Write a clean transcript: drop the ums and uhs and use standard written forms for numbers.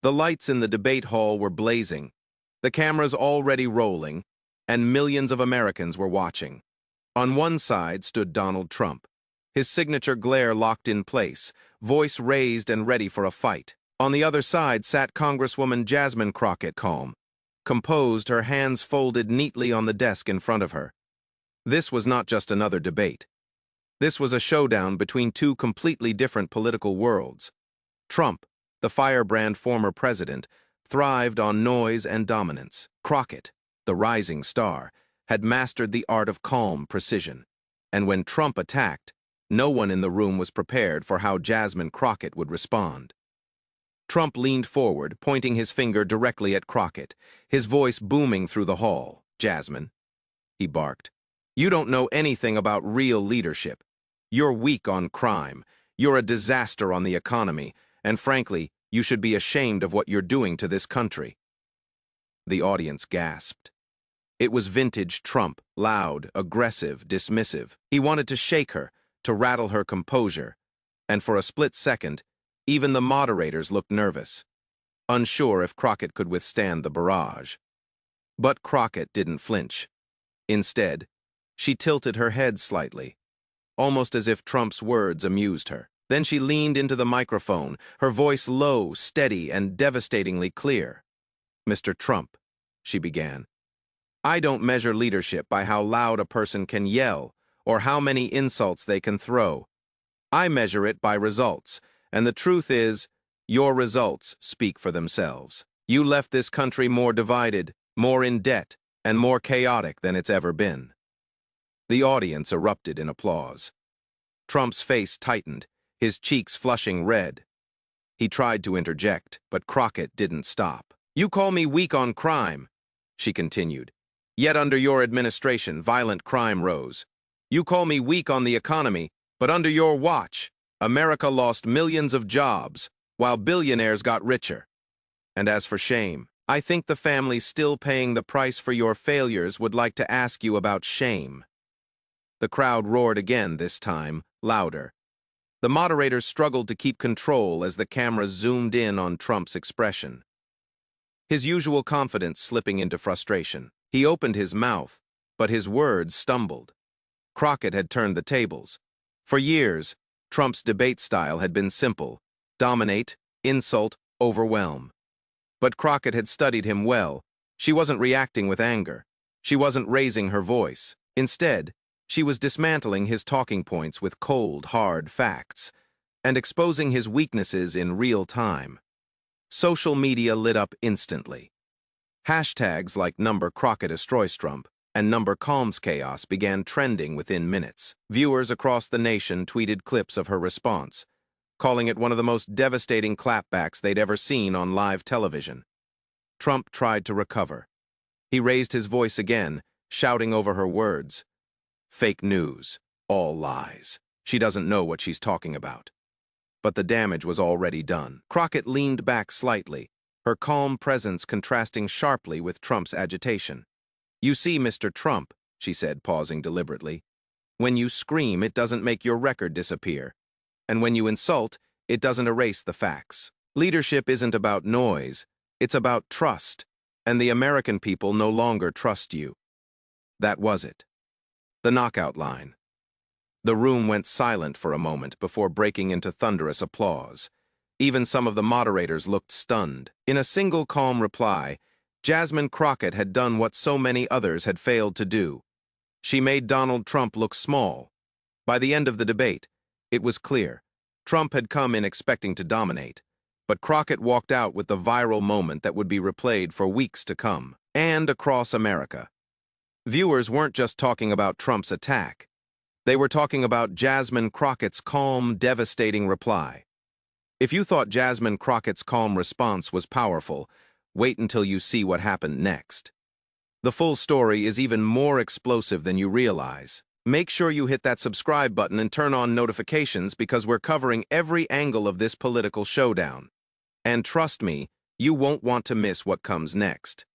The lights in the debate hall were blazing, the cameras already rolling, and millions of Americans were watching. On one side stood Donald Trump, his signature glare locked in place, voice raised and ready for a fight. On the other side sat Congresswoman Jasmine Crockett, calm, composed, her hands folded neatly on the desk in front of her. This was not just another debate. This was a showdown between two completely different political worlds. Trump, the firebrand former president, thrived on noise and dominance. Crockett, the rising star, had mastered the art of calm precision. And when Trump attacked, no one in the room was prepared for how Jasmine Crockett would respond. Trump leaned forward, pointing his finger directly at Crockett, his voice booming through the hall. "Jasmine," he barked, "you don't know anything about real leadership. You're weak on crime, you're a disaster on the economy, and frankly, you should be ashamed of what you're doing to this country." The audience gasped. It was vintage Trump, loud, aggressive, dismissive. He wanted to shake her, to rattle her composure, and for a split second, even the moderators looked nervous, unsure if Crockett could withstand the barrage. But Crockett didn't flinch. Instead, she tilted her head slightly, almost as if Trump's words amused her. Then she leaned into the microphone, her voice low, steady, and devastatingly clear. "Mr. Trump," she began, "I don't measure leadership by how loud a person can yell or how many insults they can throw. I measure it by results, and the truth is, your results speak for themselves. You left this country more divided, more in debt, and more chaotic than it's ever been." The audience erupted in applause. Trump's face tightened, his cheeks flushing red. He tried to interject, but Crockett didn't stop. "You call me weak on crime," she continued. "Yet under your administration, violent crime rose. You call me weak on the economy, but under your watch, America lost millions of jobs, while billionaires got richer. And as for shame, I think the families still paying the price for your failures would like to ask you about shame." The crowd roared again, this time, louder. The moderators struggled to keep control as the cameras zoomed in on Trump's expression, his usual confidence slipping into frustration. He opened his mouth, but his words stumbled. Crockett had turned the tables. For years, Trump's debate style had been simple: dominate, insult, overwhelm. But Crockett had studied him well. She wasn't reacting with anger. She wasn't raising her voice. Instead, she was dismantling his talking points with cold, hard facts and exposing his weaknesses in real time. Social media lit up instantly. Hashtags like #CrockettDestroysTrump and #CalmsChaos began trending within minutes. Viewers across the nation tweeted clips of her response, calling it one of the most devastating clapbacks they'd ever seen on live television. Trump tried to recover. He raised his voice again, shouting over her words. "Fake news. All lies. She doesn't know what she's talking about." But the damage was already done. Crockett leaned back slightly, her calm presence contrasting sharply with Trump's agitation. "You see, Mr. Trump," she said, pausing deliberately, "when you scream, it doesn't make your record disappear. And when you insult, it doesn't erase the facts. Leadership isn't about noise, it's about trust, and the American people no longer trust you." That was it. The knockout line. The room went silent for a moment before breaking into thunderous applause. Even some of the moderators looked stunned. In a single calm reply, Jasmine Crockett had done what so many others had failed to do. She made Donald Trump look small. By the end of the debate, it was clear. Trump had come in expecting to dominate, but Crockett walked out with the viral moment that would be replayed for weeks to come, and across America. Viewers weren't just talking about Trump's attack. They were talking about Jasmine Crockett's calm, devastating reply. If you thought Jasmine Crockett's calm response was powerful, wait until you see what happened next. The full story is even more explosive than you realize. Make sure you hit that subscribe button and turn on notifications because we're covering every angle of this political showdown. And trust me, you won't want to miss what comes next.